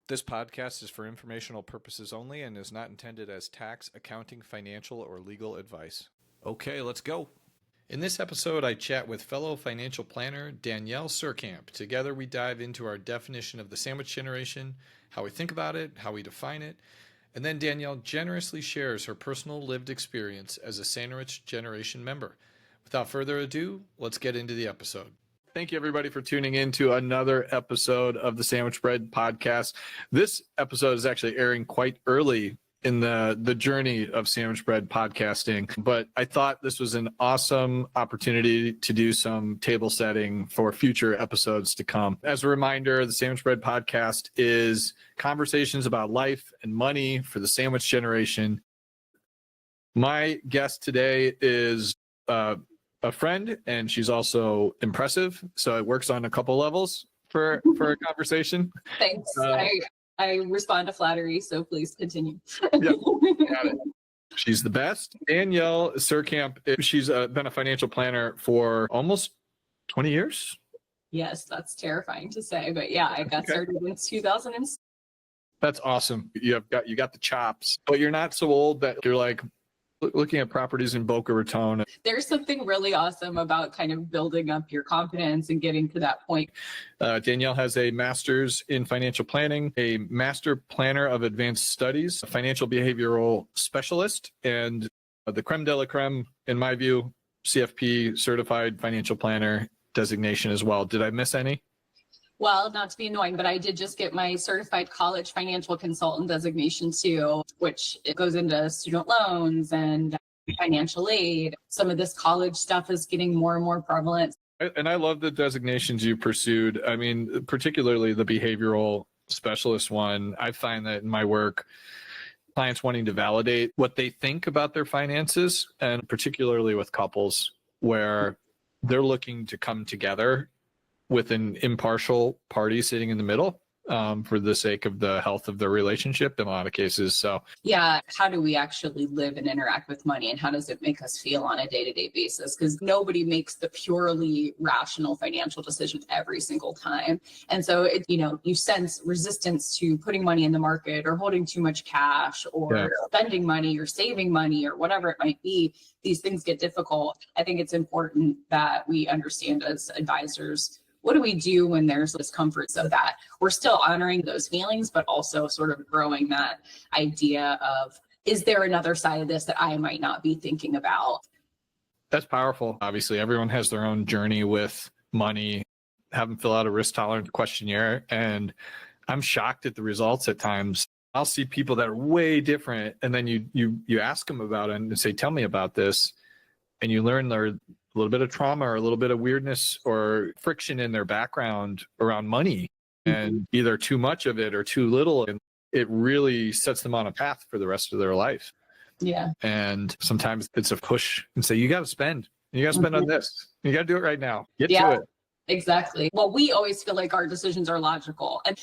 This podcast is for informational purposes only and is not intended as tax, accounting, financial, or legal advice. Okay, let's go. In this episode, I chat with fellow financial planner Danielle Sircamp. Together, we dive into our definition of the sandwich generation, how we think about it, how we define it, and then Danielle generously shares her personal lived experience as a sandwich generation member. Without further ado, let's get into the episode. Thank you, everybody, for tuning in to another episode of the Sandwich Bread Podcast. This episode is actually airing quite early in the journey of Sandwich Bread podcasting, but I thought this was an awesome opportunity to do some table setting for future episodes to come. As a reminder, the Sandwich Bread Podcast is conversations about life and money for the sandwich generation. My guest today is a friend, and she's also impressive. So it works on a couple levels for a conversation. Thanks. I respond to flattery, so please continue. Yep, got it. She's the best. Danielle Sircamp, she's been a financial planner for almost 20 years. Yes, that's terrifying to say, but yeah, I got started in 2006. That's awesome. You got the chops, but you're not so old that you're like looking at properties in Boca Raton. There's something really awesome about kind of building up your confidence and getting to that point. Danielle has a master's in financial planning, a master planner of advanced studies, a financial behavioral specialist, and the creme de la creme, in my view, CFP certified financial planner designation as well. Did I miss any? Well, not to be annoying, but I did just get my certified college financial consultant designation too, which it goes into student loans and financial aid. Some of this college stuff is getting more and more prevalent. And I love the designations you pursued. I mean, particularly the behavioral specialist one. I find that in my work, clients wanting to validate what they think about their finances, and particularly with couples where they're looking to come together with an impartial party sitting in the middle for the sake of the health of their relationship in a lot of cases. So yeah, how do we actually live and interact with money, and how does it make us feel on a day-to-day basis? Because nobody makes the purely rational financial decision every single time. And so, you sense resistance to putting money in the market or holding too much cash or spending money or saving money or whatever it might be. These things get difficult. I think it's important that we understand as advisors, what do we do when there's discomfort, so that we're still honoring those feelings, but also sort of growing that idea of, is there another side of this that I might not be thinking about? That's powerful. Obviously, everyone has their own journey with money. Have them fill out a risk tolerance questionnaire, and I'm shocked at the results at times. I'll see people that are way different, and then you ask them about it and say, tell me about this. And you learn their a little bit of trauma or a little bit of weirdness or friction in their background around money, and either too much of it or too little. And it really sets them on a path for the rest of their life. Yeah. And sometimes it's a push and say, you got to spend. You got to spend on this. You got to do it right now. Get to it. Exactly. Well, we always feel like our decisions are logical, and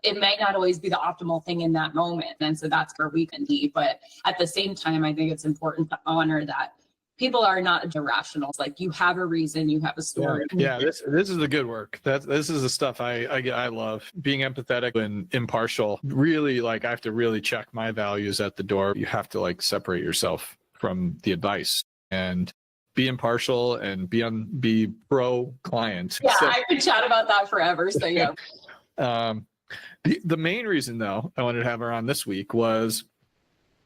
it may not always be the optimal thing in that moment. And so that's where we can be. But at the same time, I think it's important to honor that people are not irrational. It's like, you have a reason, you have a story. Yeah, this is the good work. This is the stuff I love. Being empathetic and impartial. Really, I have to really check my values at the door. You have to separate yourself from the advice and be impartial and be pro client. Yeah, I could chat about that forever. So yeah. The main reason though I wanted to have her on this week was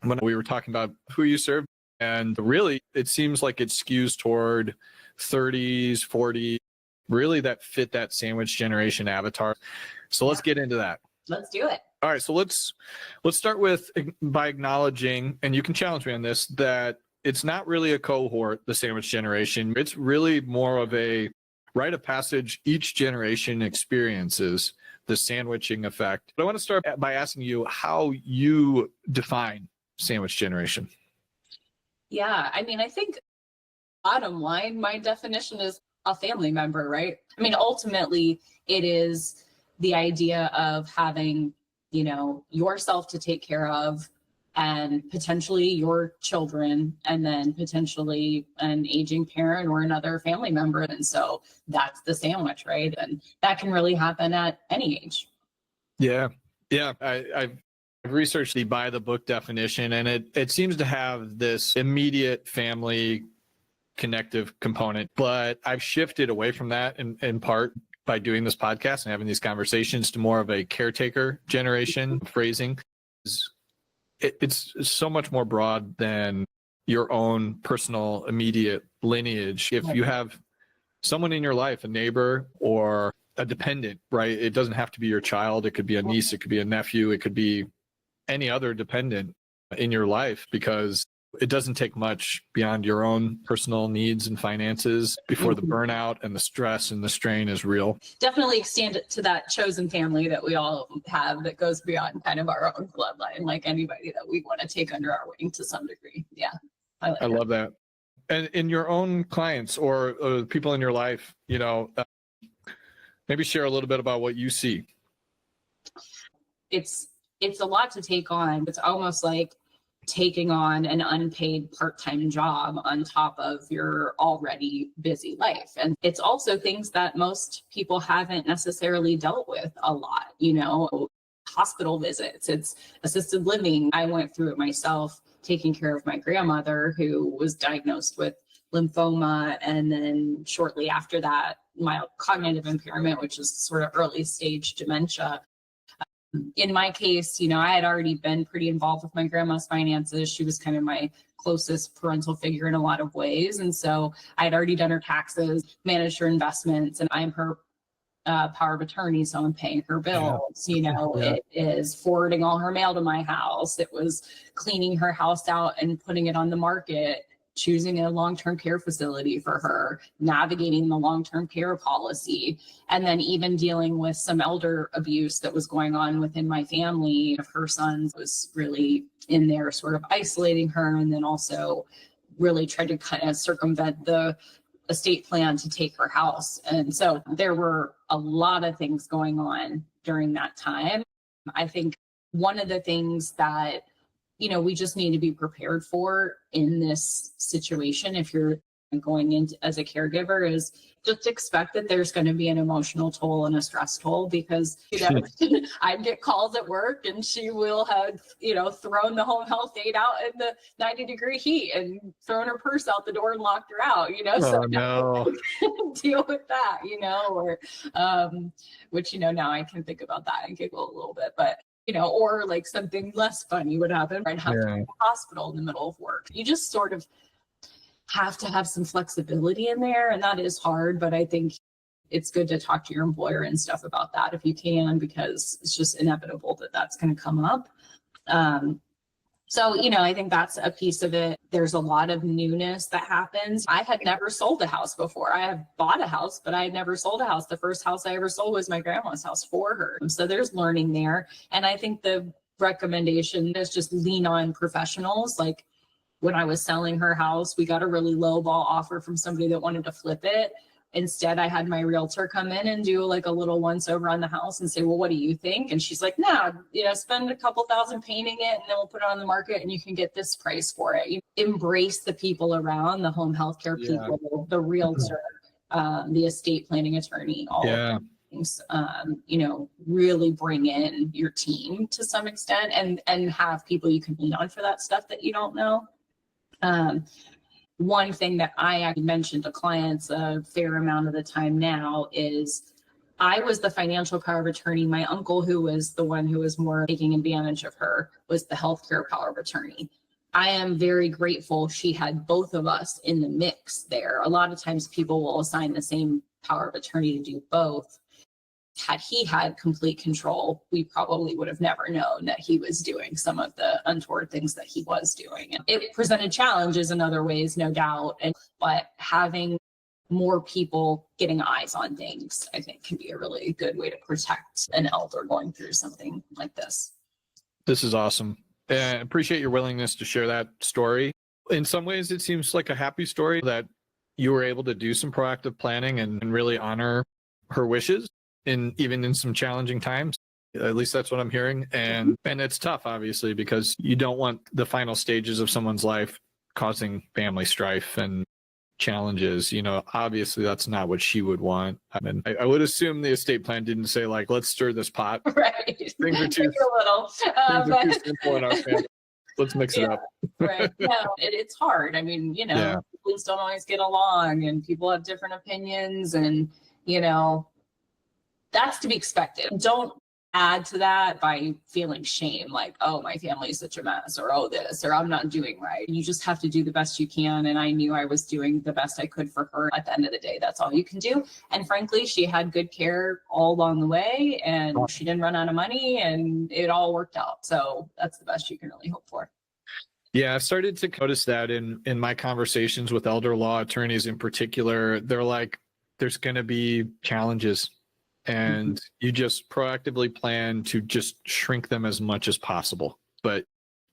when we were talking about who you serve. And really, it seems like it skews toward 30s, 40s, really that fit that sandwich generation avatar. So let's get into that. Let's do it. All right. So let's start by acknowledging, and you can challenge me on this, that it's not really a cohort, the sandwich generation. It's really more of a rite of passage. Each generation experiences the sandwiching effect. But I want to start by asking you how you define sandwich generation. Yeah, I mean, I think bottom line, my definition is a family member, right? I mean, ultimately, it is the idea of having, yourself to take care of, and potentially your children, and then potentially an aging parent or another family member. And so that's the sandwich, right? And that can really happen at any age. Yeah. Yeah, I've researched the by the book definition, and it seems to have this immediate family connective component, but I've shifted away from that in part by doing this podcast and having these conversations to more of a caretaker generation phrasing. It's so much more broad than your own personal immediate lineage. If you have someone in your life, a neighbor or a dependent, right? It doesn't have to be your child. It could be a niece. It could be a nephew. It could be any other dependent in your life, because it doesn't take much beyond your own personal needs and finances before the burnout and the stress and the strain is real. Definitely extend it to that chosen family that we all have that goes beyond kind of our own bloodline, like anybody that we want to take under our wing to some degree. Yeah. I love that. And in your own clients or people in your life, maybe share a little bit about what you see. It's a lot to take on. It's almost like taking on an unpaid part-time job on top of your already busy life. And it's also things that most people haven't necessarily dealt with a lot, hospital visits, it's assisted living. I went through it myself, taking care of my grandmother who was diagnosed with lymphoma. And then shortly after that, mild cognitive impairment, which is sort of early stage dementia. In my case, I had already been pretty involved with my grandma's finances. She was kind of my closest parental figure in a lot of ways. And so I had already done her taxes, managed her investments, and I'm her power of attorney. So I'm paying her bills. It is forwarding all her mail to my house. It was cleaning her house out and putting it on the market, choosing a long-term care facility for her, navigating the long-term care policy, and then even dealing with some elder abuse that was going on within my family. Her son was really in there sort of isolating her, and then also really tried to kind of circumvent the estate plan to take her house. And so there were a lot of things going on during that time. I think one of the things that we just need to be prepared for in this situation, if you're going in as a caregiver, is just expect that there's going to be an emotional toll and a stress toll, because I'd get calls at work and she will have thrown the home health aid out in the 90-degree heat and thrown her purse out the door and locked her out, so no. deal with that, or which now I can think about that and giggle a little bit, but or like something less funny would happen. I'd have to go to the hospital in the middle of work. You just sort of have to have some flexibility in there, and that is hard, but I think it's good to talk to your employer and stuff about that if you can, because it's just inevitable that that's going to come up. So, I think that's a piece of it. There's a lot of newness that happens. I had never sold a house before. I have bought a house, but I had never sold a house. The first house I ever sold was my grandma's house for her. So there's learning there. And I think the recommendation is just lean on professionals. Like when I was selling her house, we got a really low ball offer from somebody that wanted to flip it. Instead, I had my realtor come in and do like a little once over on the house and say, well, what do you think? And she's like, nah, spend a couple $1,000 painting it and then we'll put it on the market and you can get this price for it. You embrace the people around, the home health care people, the realtor, the estate planning attorney, all of things, really bring in your team to some extent and have people you can lean on for that stuff that you don't know. One thing that I mentioned to clients a fair amount of the time now is I was the financial power of attorney. My uncle, who was the one who was more taking advantage of her, was the healthcare power of attorney. I am very grateful she had both of us in the mix there. A lot of times people will assign the same power of attorney to do both. Had he had complete control, we probably would have never known that he was doing some of the untoward things that he was doing. It presented challenges in other ways, no doubt, but having more people getting eyes on things, I think, can be a really good way to protect an elder going through something like this. This is awesome. I appreciate your willingness to share that story. In some ways, it seems like a happy story that you were able to do some proactive planning and really honor her wishes. Even in some challenging times, at least that's what I'm hearing. And it's tough, obviously, because you don't want the final stages of someone's life causing family strife and challenges, obviously that's not what she would want. I mean, I would assume the estate plan didn't say like, let's stir this pot. Right. Things are too, A little, things are but too simple in our family. Let's mix it up. right. No, it's hard. I mean, Yeah. siblings don't always get along and people have different opinions and, that's to be expected. Don't add to that by feeling shame, like, oh, my family is such a mess, or oh, this, or I'm not doing right. You just have to do the best you can. And I knew I was doing the best I could for her. At the end of the day, that's all you can do. And frankly, she had good care all along the way and she didn't run out of money and it all worked out. So that's the best you can really hope for. Yeah, I've started to notice that in my conversations with elder law attorneys in particular. They're like, there's going to be challenges. And you just proactively plan to just shrink them as much as possible. But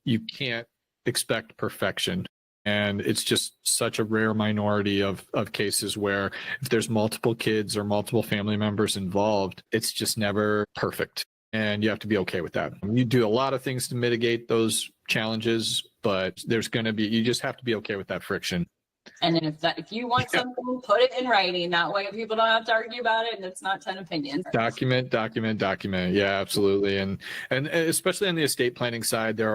you can't expect perfection. And it's just such a rare minority of cases where if there's multiple kids or multiple family members involved, it's just never perfect. And you have to be okay with that. You do a lot of things to mitigate those challenges, but you just have to be okay with that friction. And then if you want something, put it in writing. That way people don't have to argue about it and it's not 10 opinions. Document. Yeah, absolutely. And especially on the estate planning side, there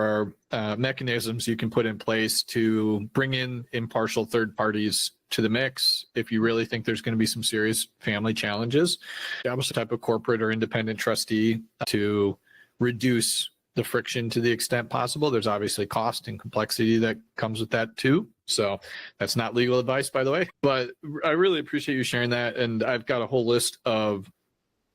are mechanisms you can put in place to bring in impartial third parties to the mix if you really think there's going to be some serious family challenges. Establish a type of corporate or independent trustee to reduce the friction to the extent possible. There's obviously cost and complexity that comes with that too. So that's not legal advice, by the way, but I really appreciate you sharing that. And I've got a whole list of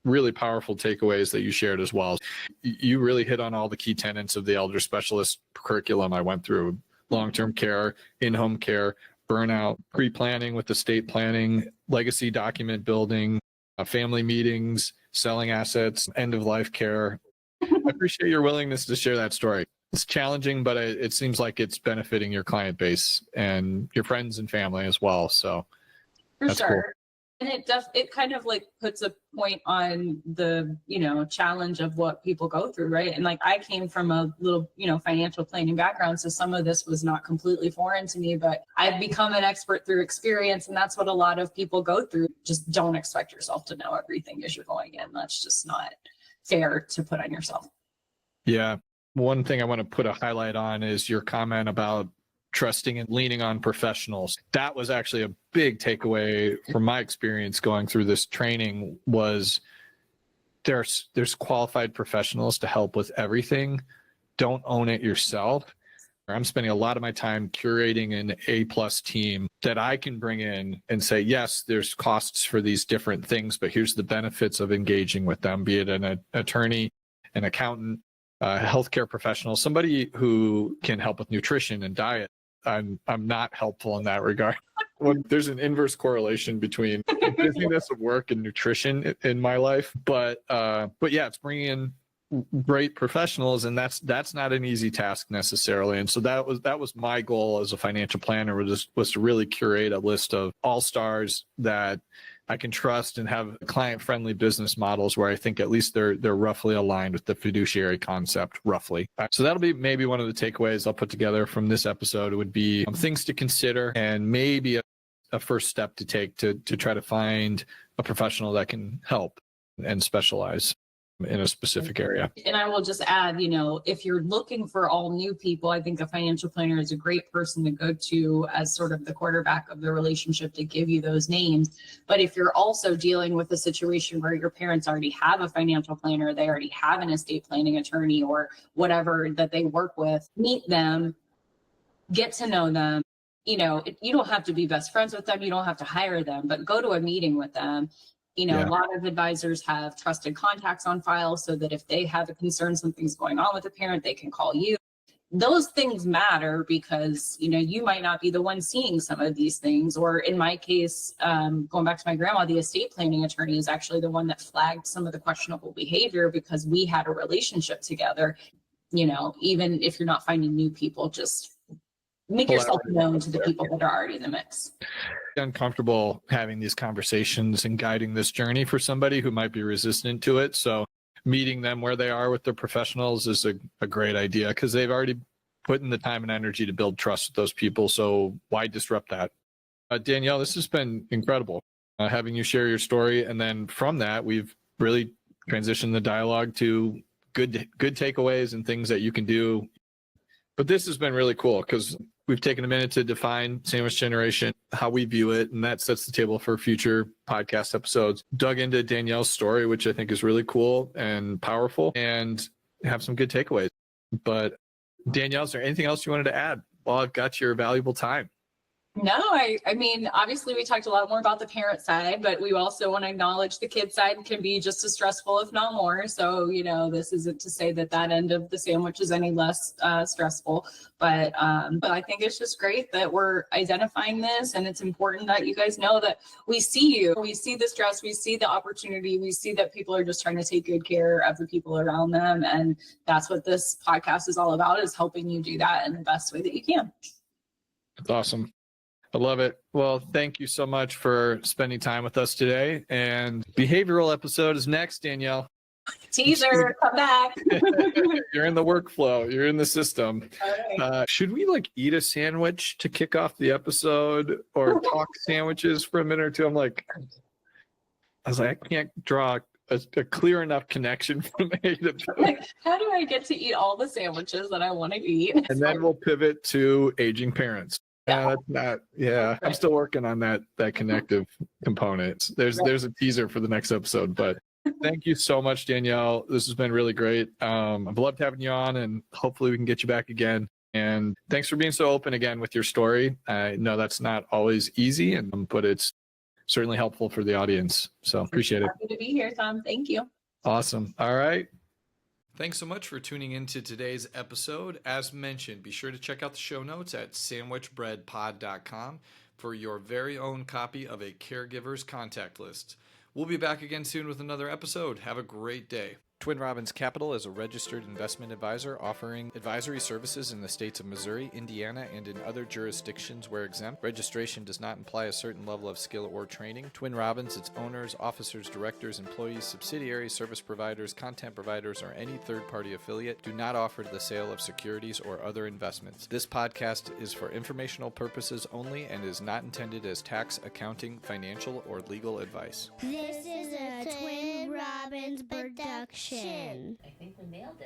really powerful takeaways that you shared as well. You really hit on all the key tenets of the elder specialist curriculum I went through: long-term care, in-home care, burnout, pre-planning with estate planning, legacy document building, family meetings, selling assets, end-of-life care. I appreciate your willingness to share that story. It's challenging, but it seems like it's benefiting your client base and your friends and family as well. So for sure. Cool. And it kind of like puts a point on the, challenge of what people go through, right? And like I came from a little, financial planning background. So some of this was not completely foreign to me, but I've become an expert through experience. And that's what a lot of people go through. Just don't expect yourself to know everything as you're going in. That's just not fair to put on yourself. Yeah. One thing I want to put a highlight on is your comment about trusting and leaning on professionals. That was actually a big takeaway from my experience going through this training. Was there's qualified professionals to help with everything. Don't own it yourself. I'm spending a lot of my time curating an A+ team that I can bring in and say, yes, there's costs for these different things, but here's the benefits of engaging with them, be it an attorney, an accountant, healthcare professional, somebody who can help with nutrition and diet. I'm not helpful in that regard. There's an inverse correlation between busyness of work and nutrition in my life, but yeah, it's bringing in great professionals, and that's not an easy task necessarily. And so that was my goal as a financial planner, was to really curate a list of all-stars that I can trust and have client-friendly business models where I think at least they're roughly aligned with the fiduciary concept, roughly. So that'll be maybe one of the takeaways I'll put together from this episode. Would be things to consider and maybe a first step to take to try to find a professional that can help and specialize in a specific area. And I will just add, if you're looking for all new people, I think a financial planner is a great person to go to as sort of the quarterback of the relationship to give you those names. But if you're also dealing with a situation where your parents already have a financial planner, they already have an estate planning attorney or whatever that they work with, meet them, get to know them. You don't have to be best friends with them. You don't have to hire them, but go to a meeting with them. A lot of advisors have trusted contacts on file so that if they have a concern, something's going on with a parent, they can call you. Those things matter because, you might not be the one seeing some of these things. Or in my case, going back to my grandma, the estate planning attorney is actually the one that flagged some of the questionable behavior because we had a relationship together. Even if you're not finding new people, just make yourself known to the people that are already in the mix. Uncomfortable having these conversations and guiding this journey for somebody who might be resistant to it. So meeting them where they are with their professionals is a great idea because they've already put in the time and energy to build trust with those people. So why disrupt that? Danielle, this has been incredible having you share your story. And then from that, we've really transitioned the dialogue to good takeaways and things that you can do. But this has been really cool because we've taken a minute to define sandwich generation, how we view it, and that sets the table for future podcast episodes. Dug into Danielle's story, which I think is really cool and powerful, and have some good takeaways. But Danielle, is there anything else you wanted to add while I've got your valuable time? No, I mean, obviously we talked a lot more about the parent side, but we also want to acknowledge the kid side can be just as stressful, if not more. So, this isn't to say that end of the sandwich is any less stressful, but I think it's just great that we're identifying this, and it's important that you guys know that we see you, we see the stress, we see the opportunity, we see that people are just trying to take good care of the people around them. And that's what this podcast is all about, is helping you do that in the best way that you can. That's awesome. I love it. Well, thank you so much for spending time with us today. And behavioral episode is next, Danielle. Teaser, come back. You're in the workflow. You're in the system. Right. Should we eat a sandwich to kick off the episode or talk sandwiches for a minute or two? I was like, I can't draw a clear enough connection from A to B. How do I get to eat all the sandwiches that I want to eat? And then we'll pivot to aging parents. Yeah. I'm still working on that connective component. There's a teaser for the next episode, but thank you so much, Danielle. This has been really great. I've loved having you on, and hopefully we can get you back again. And thanks for being so open again with your story. I know that's not always easy, but it's certainly helpful for the audience. So appreciate it. Happy to be here, Tom. Thank you. Awesome. All right. Thanks so much for tuning into today's episode. As mentioned, be sure to check out the show notes at sandwichbreadpod.com for your very own copy of a caregiver's contact list. We'll be back again soon with another episode. Have a great day. Twin Robins Capital is a registered investment advisor offering advisory services in the states of Missouri, Indiana, and in other jurisdictions where exempt. Registration does not imply a certain level of skill or training. Twin Robins, its owners, officers, directors, employees, subsidiaries, service providers, content providers, or any third-party affiliate do not offer the sale of securities or other investments. This podcast is for informational purposes only and is not intended as tax, accounting, financial, or legal advice. This is a Twin Robins production. I think we nailed it.